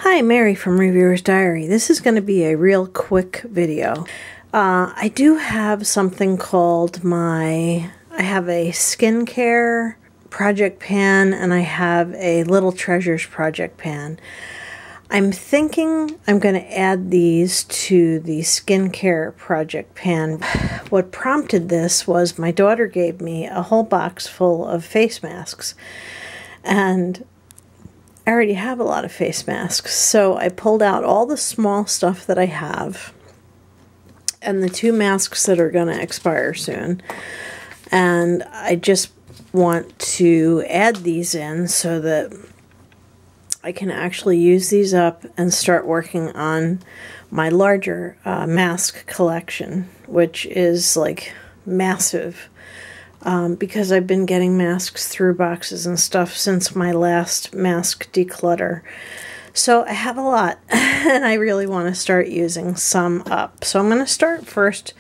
Hi, Mary from Reviewer's Diary. This is going to be a real quick video. I do have something called I have a skincare project pan and I have a Little Treasures project pan. I'm thinking I'm going to add these to the skincare project pan. What prompted this was my daughter gave me a whole box full of face masks, and I already have a lot of face masks, so I pulled out all the small stuff that I have and the 2 masks that are going to expire soon, and I just want to add these in so that I can actually use these up and start working on my larger mask collection, which is like massive. Because I've been getting masks through boxes and stuff since my last mask declutter. So I have a lot, and I really want to start using some up. So I'm going to start first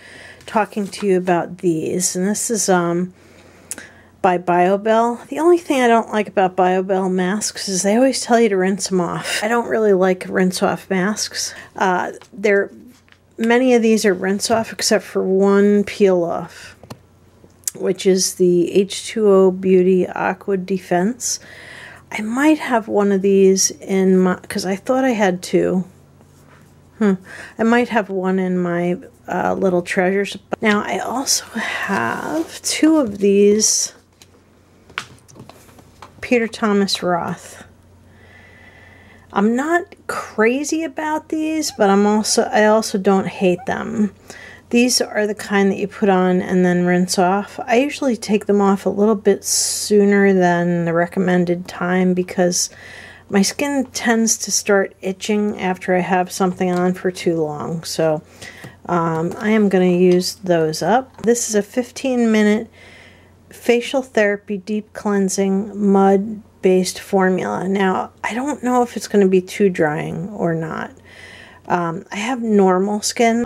talking to you about these. And this is by BioBell. The only thing I don't like about BioBell masks is they always tell you to rinse them off. I don't really like rinse-off masks. Many of these are rinse-off except for one peel-off, which is the H2O Beauty Aqua Defense. I might have one of these in my, because I thought I had 2. I might have one in my Little Treasures. Now I also have 2 of these Peter Thomas Roth. I'm not crazy about these, but I also don't hate them. These are the kind that you put on and then rinse off. I usually take them off a little bit sooner than the recommended time because my skin tends to start itching after I have something on for too long. So I am going to use those up. This is a 15-minute facial therapy deep cleansing mud-based formula. Now, I don't know if it's going to be too drying or not. I have normal skin.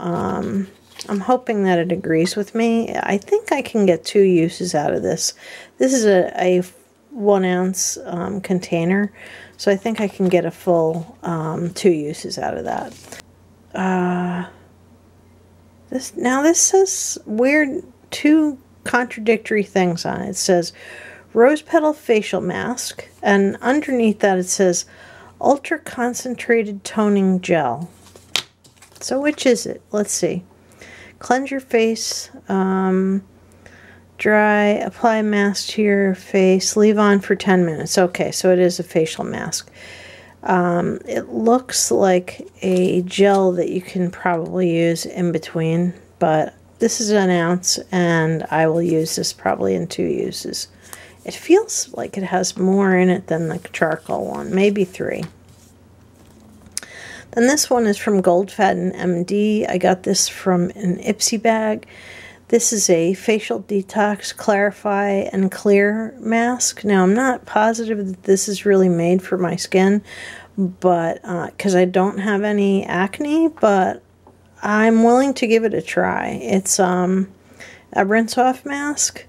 I'm hoping that it agrees with me. I think I can get 2 uses out of this. This is a 1 ounce container, so I think I can get a full 2 uses out of that. This says weird 2 contradictory things on it. It says rose petal facial mask, and underneath that it says ultra concentrated toning gel. So which is it? Let's see. Cleanse your face, dry, apply mask to your face, leave on for 10 minutes. Okay, so it is a facial mask. It looks like a gel that you can probably use in between, but this is 1 ounce, and I will use this probably in 2 uses. It feels like it has more in it than the charcoal one, maybe 3. Then this one is from Goldfaden MD. I got this from an Ipsy bag. This is a facial detox, clarify, and clear mask. Now, I'm not positive that this is really made for my skin, but because I don't have any acne, but I'm willing to give it a try. It's a rinse-off mask,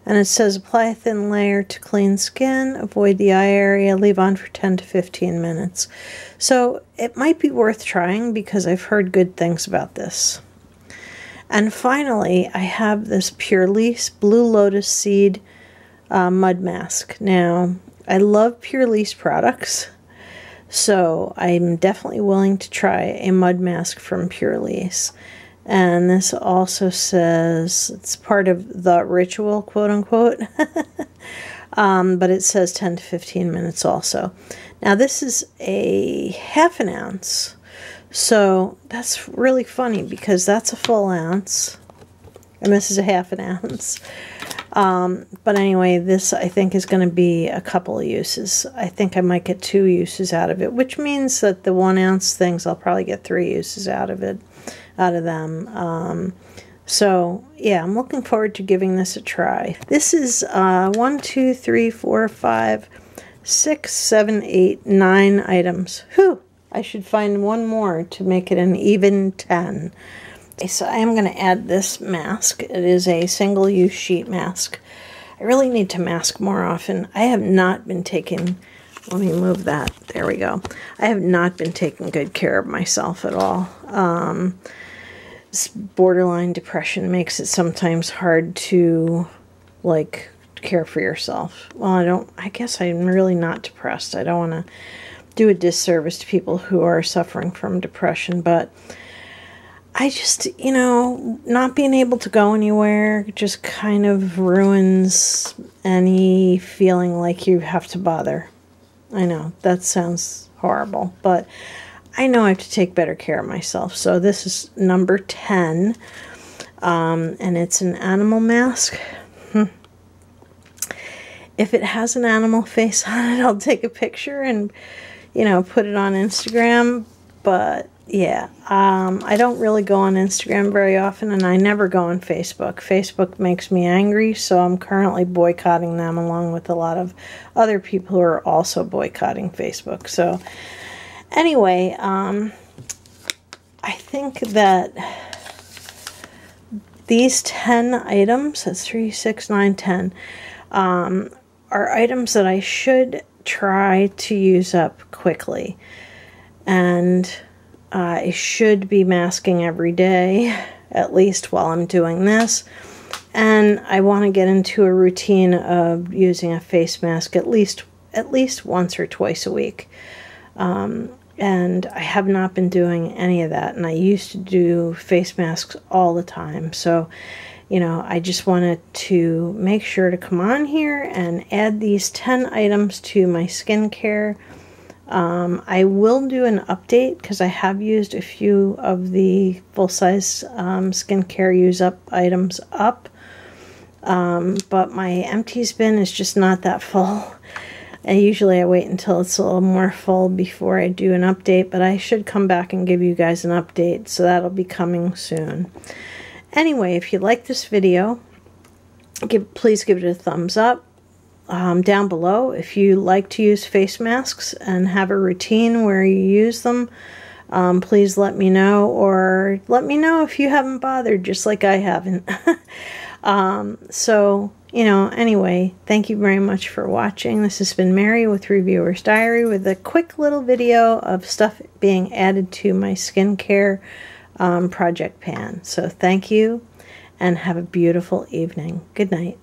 and it says apply a thin layer to clean skin, avoid the eye area, leave on for 10 to 15 minutes. So it might be worth trying because I've heard good things about this. And finally, I have this Pure Lisse Blue Lotus Seed mud mask. Now, I love Pure Lisse products, so I'm definitely willing to try a mud mask from Pure Lisse. And this also says it's part of the ritual, quote unquote, but it says 10 to 15 minutes also. Now this is a ½ ounce, so that's really funny because that's a full ounce, and this is a ½ ounce. But anyway, this I think is going to be a couple of uses. I think I might get 2 uses out of it, which means that the 1 ounce things I'll probably get 3 uses out of them. So yeah, I'm looking forward to giving this a try. This is 1, 2, 3, 4, 5, 6, 7, 8, 9 items. Whew! I should find 1 more to make it an even 10. Okay, so I am going to add this mask. It is a single-use sheet mask. I really need to mask more often. I have not been taking Let me move that. There we go. I have not been taking good care of myself at all. This borderline depression makes it sometimes hard to, like, care for yourself. Well, I guess I'm really not depressed. I don't want to do a disservice to people who are suffering from depression, but I just, you know, not being able to go anywhere just kind of ruins any feeling like you have to bother. I know, that sounds horrible, but I know I have to take better care of myself. So this is number 10, and it's an animal mask. If it has an animal face on it, I'll take a picture and, you know, put it on Instagram. But yeah, I don't really go on Instagram very often, and I never go on Facebook. Facebook makes me angry, so I'm currently boycotting them along with a lot of other people who are also boycotting Facebook. So anyway, I think that these 10 items, that's 3, 6, 9, 10, are items that I should try to use up quickly. And I should be masking every day, at least while I'm doing this. And I want to get into a routine of using a face mask at least once or twice a week. And I have not been doing any of that. And I used to do face masks all the time. So, you know, I just wanted to make sure to come on here and add these 10 items to my skincare. I will do an update because I have used a few of the full-size skincare use-up items up. But my empties bin is just not that full. And usually I wait until it's a little more full before I do an update, but I should come back and give you guys an update, so that'll be coming soon. Anyway, if you like this video, please give it a thumbs up. Down below, if you like to use face masks and have a routine where you use them, please let me know, or let me know if you haven't bothered, just like I haven't. So, you know, anyway, thank you very much for watching. This has been Mary with Reviewer's Diary with a quick little video of stuff being added to my skincare project pan. So thank you, and have a beautiful evening. Good night.